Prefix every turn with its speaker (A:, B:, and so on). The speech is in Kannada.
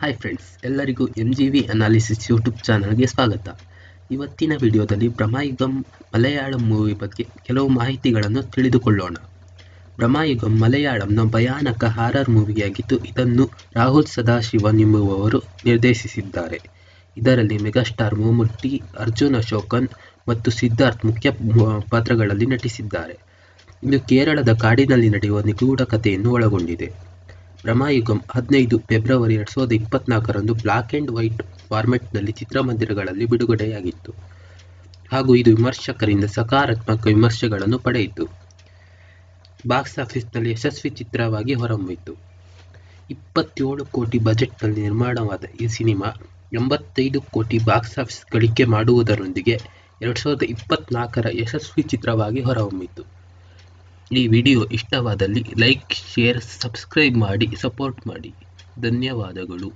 A: ಹಾಯ್ ಫ್ರೆಂಡ್ಸ್, ಎಲ್ಲರಿಗೂ MGV ಅನಾಲಿಸಿಸ್ ಯೂಟ್ಯೂಬ್ ಚಾನಲ್ಗೆ ಸ್ವಾಗತ. ಇವತ್ತಿನ ವಿಡಿಯೋದಲ್ಲಿ ಬ್ರಹ್ಮಯುಗಂ ಮಲಯಾಳಂ ಮೂವಿ ಬಗ್ಗೆ ಕೆಲವು ಮಾಹಿತಿಗಳನ್ನು ತಿಳಿದುಕೊಳ್ಳೋಣ. ಬ್ರಹ್ಮಯುಗಂ ಮಲಯಾಳಂನ ಭಯಾನಕ ಹಾರರ್ ಮೂವಿಯಾಗಿದ್ದು, ಇದನ್ನು ರಾಹುಲ್ ಸದಾಶಿವನ್ ಎಂಬುವವರು ನಿರ್ದೇಶಿಸಿದ್ದಾರೆ. ಇದರಲ್ಲಿ ಮೆಗಾಸ್ಟಾರ್ ಮಮ್ಮೂಟಿ, ಅರ್ಜುನ್ ಅಶೋಕನ್ ಮತ್ತು ಸಿದ್ಧಾರ್ಥ್ ಮುಖ್ಯ ಪಾತ್ರಗಳಲ್ಲಿ ನಟಿಸಿದ್ದಾರೆ. ಇದು ಕೇರಳದ ಕಾಡಿನಲ್ಲಿ ನಡೆಯುವ ನಿಗೂಢ ಕಥೆಯನ್ನು ಒಳಗೊಂಡಿದೆ. ಬ್ರಹ್ಮಯುಗಂ 15 ಫೆಬ್ರವರಿ 2024ರಂದು ಬ್ಲಾಕ್ ಆ್ಯಂಡ್ ವೈಟ್ ಫಾರ್ಮೆಟ್ನಲ್ಲಿ ಚಿತ್ರಮಂದಿರಗಳಲ್ಲಿ ಬಿಡುಗಡೆಯಾಗಿತ್ತು ಹಾಗೂ ಇದು ವಿಮರ್ಶಕರಿಂದ ಸಕಾರಾತ್ಮಕ ವಿಮರ್ಶೆಗಳನ್ನು ಪಡೆಯಿತು. ಬಾಕ್ಸ್ ಆಫೀಸ್ನಲ್ಲಿ ಯಶಸ್ವಿ ಚಿತ್ರವಾಗಿ ಹೊರಹೊಮ್ಮಿತು. 27 ಕೋಟಿ ಬಜೆಟ್ನಲ್ಲಿ ನಿರ್ಮಾಣವಾದ ಈ ಸಿನಿಮಾ 85 ಕೋಟಿ ಬಾಕ್ಸ್ ಆಫೀಸ್ ಗಳಿಕೆ ಮಾಡುವುದರೊಂದಿಗೆ 2024ರ ಯಶಸ್ವಿ ಚಿತ್ರವಾಗಿ ಹೊರಹೊಮ್ಮಿತು. ಈ ವಿಡಿಯೋ ಇಷ್ಟವಾದಲ್ಲಿ ಲೈಕ್, ಶೇರ್, ಸಬ್ಸ್ಕ್ರೈಬ್ ಮಾಡಿ ಸಪೋರ್ಟ್ ಮಾಡಿ. ಧನ್ಯವಾದಗಳು.